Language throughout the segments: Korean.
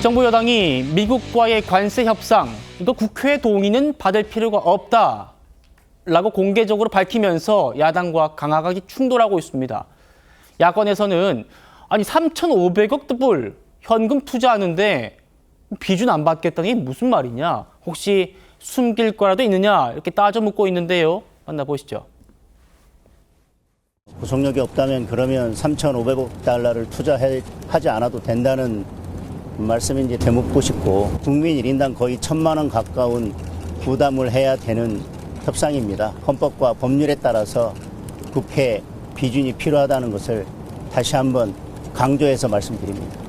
정부 여당이 미국과의 관세 협상, 이거 국회 동의는 받을 필요가 없다라고 공개적으로 밝히면서 야당과 강하게 충돌하고 있습니다. 야권에서는 아니 3,500억 불 현금 투자하는데 비준 안 받겠다는 게 무슨 말이냐? 혹시 숨길 거라도 있느냐? 이렇게 따져 묻고 있는데요. 만나보시죠. 구속력이 없다면 그러면 3,500억 달러를 투자하지 않아도 된다는 말씀인지 되묻고 싶고, 국민 1인당 거의 1,000만 원 가까운 부담을 해야 되는 협상입니다. 헌법과 법률에 따라서 국회 비준이 필요하다는 것을 다시 한번 강조해서 말씀드립니다.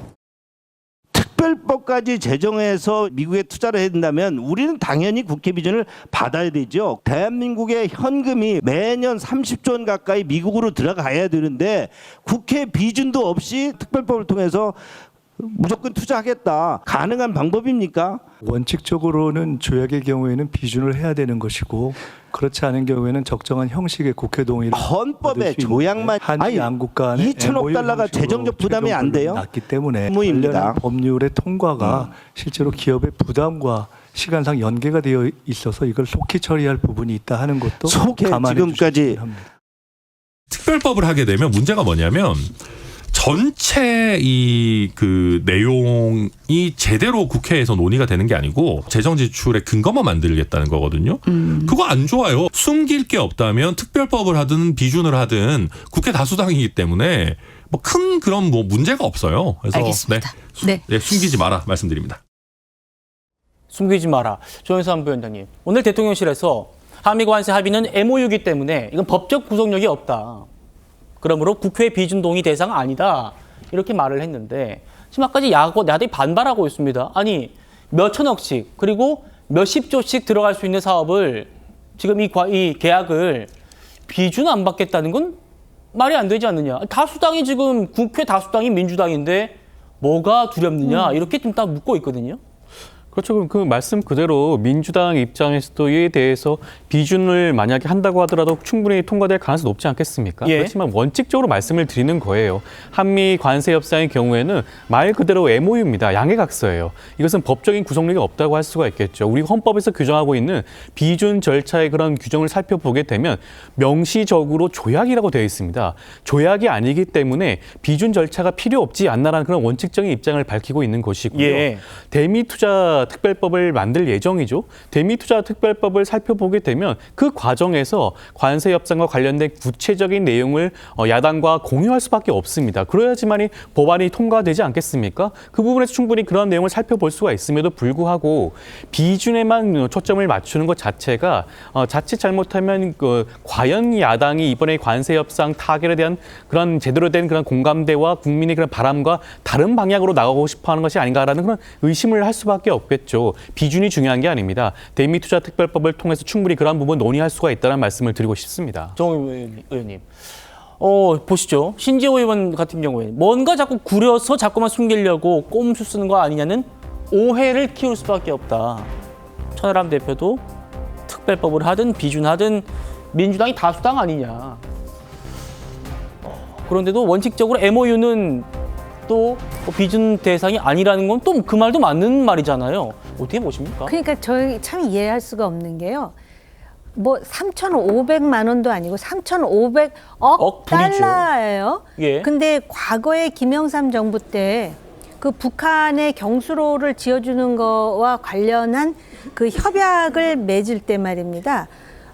특별법까지 제정해서 미국에 투자를 해야 된다면 우리는 당연히 국회 비준을 받아야 되죠. 대한민국의 현금이 매년 30조 원 가까이 미국으로 들어가야 되는데 국회 비준도 없이 특별법을 통해서 무조건 투자하겠다. 가능한 방법입니까? 원칙적으로는 조약의 경우에는 비준을 해야 되는 것이고, 그렇지 않은 경우에는 적정한 형식의 국회 동의를 헌법에 조약만 한미 양국 간의 2천억 달러가 재정적 부담이 안 돼요? 낮기 때문에 의무입니다. 관련한 법률의 통과가 실제로 기업의 부담과 시간상 연계가 되어 있어서 이걸 속히 처리할 부분이 있다 하는 것도 속해 감안해 지금까지 주셔야 합니다. 특별법을 하게 되면 문제가 뭐냐면 전체 그 내용이 제대로 국회에서 논의가 되는 게 아니고 재정 지출의 근거만 만들겠다는 거거든요. 그거 안 좋아요. 숨길 게 없다면 특별법을 하든 비준을 하든 국회 다수당이기 때문에 뭐 큰 그런 뭐 문제가 없어요. 그래서 알겠습니다. 네. 숨기지 마라 말씀드립니다. 숨기지 마라. 조영삼 부위원장님, 오늘 대통령실에서 한미 관세 합의는 MOU이기 때문에 이건 법적 구속력이 없다. 그러므로 국회 비준 동의 대상 아니다. 이렇게 말을 했는데 지금 아까지 야당이 반발하고 있습니다. 아니 몇 천억씩 그리고 몇십 조씩 들어갈 수 있는 사업을 지금 이 계약을 비준 안 받겠다는 건 말이 안 되지 않느냐. 다수당이 지금 국회 다수당이 민주당인데 뭐가 두렵느냐 이렇게 좀 딱 묻고 있거든요. 그렇죠. 그 말씀 그대로 민주당 입장에서도 이에 대해서 비준을 만약에 한다고 하더라도 충분히 통과될 가능성이 높지 않겠습니까? 예. 그렇지만 원칙적으로 말씀을 드리는 거예요. 한미 관세 협상의 경우에는 말 그대로 MOU입니다. 양해각서예요. 이것은 법적인 구속력이 없다고 할 수가 있겠죠. 우리 헌법에서 규정하고 있는 비준 절차의 그런 규정을 살펴보게 되면 명시적으로 조약이라고 되어 있습니다. 조약이 아니기 때문에 비준 절차가 필요 없지 않나라는 그런 원칙적인 입장을 밝히고 있는 것이고요. 예. 대미 투자 특별법을 만들 예정이죠. 대미 투자 특별법을 살펴보게 되면 그 과정에서 관세 협상과 관련된 구체적인 내용을 야당과 공유할 수밖에 없습니다. 그래야지만이 법안이 통과되지 않겠습니까? 그 부분에서 충분히 그런 내용을 살펴볼 수가 있음에도 불구하고 비준에만 초점을 맞추는 것 자체가 자칫 잘못하면 과연 야당이 이번에 관세 협상 타결에 대한 그런 제대로 된 그런 공감대와 국민의 그런 바람과 다른 방향으로 나가고 싶어하는 것이 아닌가라는 그런 의심을 할 수밖에 없겠죠. 비준이 중요한 게 아닙니다. 대미 투자 특별법을 통해서 충분히 그런 부분 논의할 수가 있다는 말씀을 드리고 싶습니다. 정 의원님, 보시죠. 신지호 의원 같은 경우에는 뭔가 자꾸 구려서 자꾸만 숨기려고 꼼수 쓰는 거 아니냐는 오해를 키울 수밖에 없다. 천하람 대표도 특별법을 하든 비준하든 민주당이 다수당 아니냐. 그런데도 원칙적으로 MOU는 또 비준 대상이 아니라는 건 또 그 말도 맞는 말이잖아요. 어떻게 보십니까? 그러니까 저희 참 이해할 수가 없는 게요. 뭐 3,500만 원도 아니고 3,500억 달러예요. 예. 근데 과거에 김영삼 정부 때 그 북한의 경수로를 지어주는 거와 관련한 그 협약을 맺을 때 말입니다.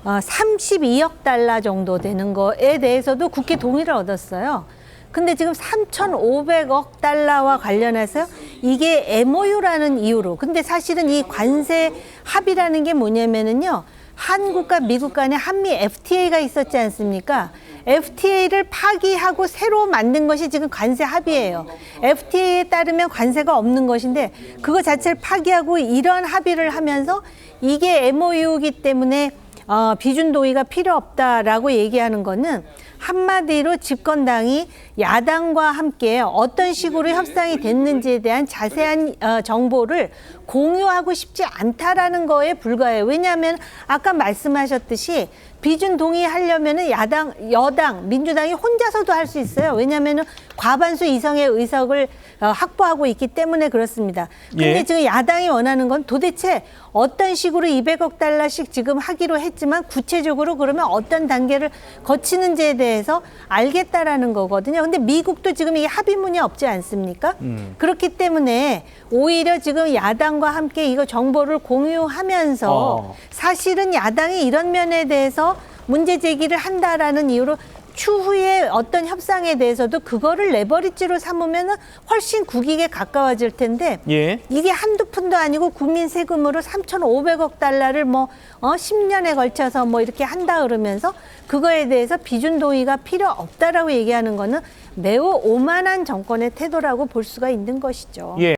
32억 달러 정도 되는 거에 대해서도 국회 동의를 얻었어요. 근데 지금 3,500억 달러와 관련해서 이게 MOU라는 이유로. 근데 사실은 이 관세 합의라는 게 뭐냐면은요. 한국과 미국 간에 한미 FTA가 있었지 않습니까? FTA를 파기하고 새로 만든 것이 지금 관세 합의예요. FTA에 따르면 관세가 없는 것인데 그거 자체를 파기하고 이런 합의를 하면서 이게 MOU이기 때문에 비준 동의가 필요 없다라고 얘기하는 거는 한마디로 집권당이 야당과 함께 어떤 식으로 협상이 됐는지에 대한 자세한 정보를 공유하고 싶지 않다라는 거에 불과해요. 왜냐하면 아까 말씀하셨듯이 비준 동의하려면은 여당, 민주당이 혼자서도 할 수 있어요. 왜냐하면은 과반수 이상의 의석을 확보하고 있기 때문에 그렇습니다. 근데 예. 지금 야당이 원하는 건 도대체 어떤 식으로 200억 달러씩 지금 하기로 했지만 구체적으로 그러면 어떤 단계를 거치는지에 대해서 알겠다라는 거거든요. 근데 미국도 지금 이게 합의문이 없지 않습니까? 그렇기 때문에 오히려 지금 야당과 함께 이거 정보를 공유하면서 사실은 야당이 이런 면에 대해서 문제 제기를 한다라는 이유로 추후에 어떤 협상에 대해서도 그거를 레버리지로 삼으면 훨씬 국익에 가까워질 텐데 예. 이게 한두 푼도 아니고 국민 세금으로 3,500억 달러를 10년에 걸쳐서 이렇게 한다 그러면서 그거에 대해서 비준 동의가 필요 없다라고 얘기하는 거는 매우 오만한 정권의 태도라고 볼 수가 있는 것이죠. 예.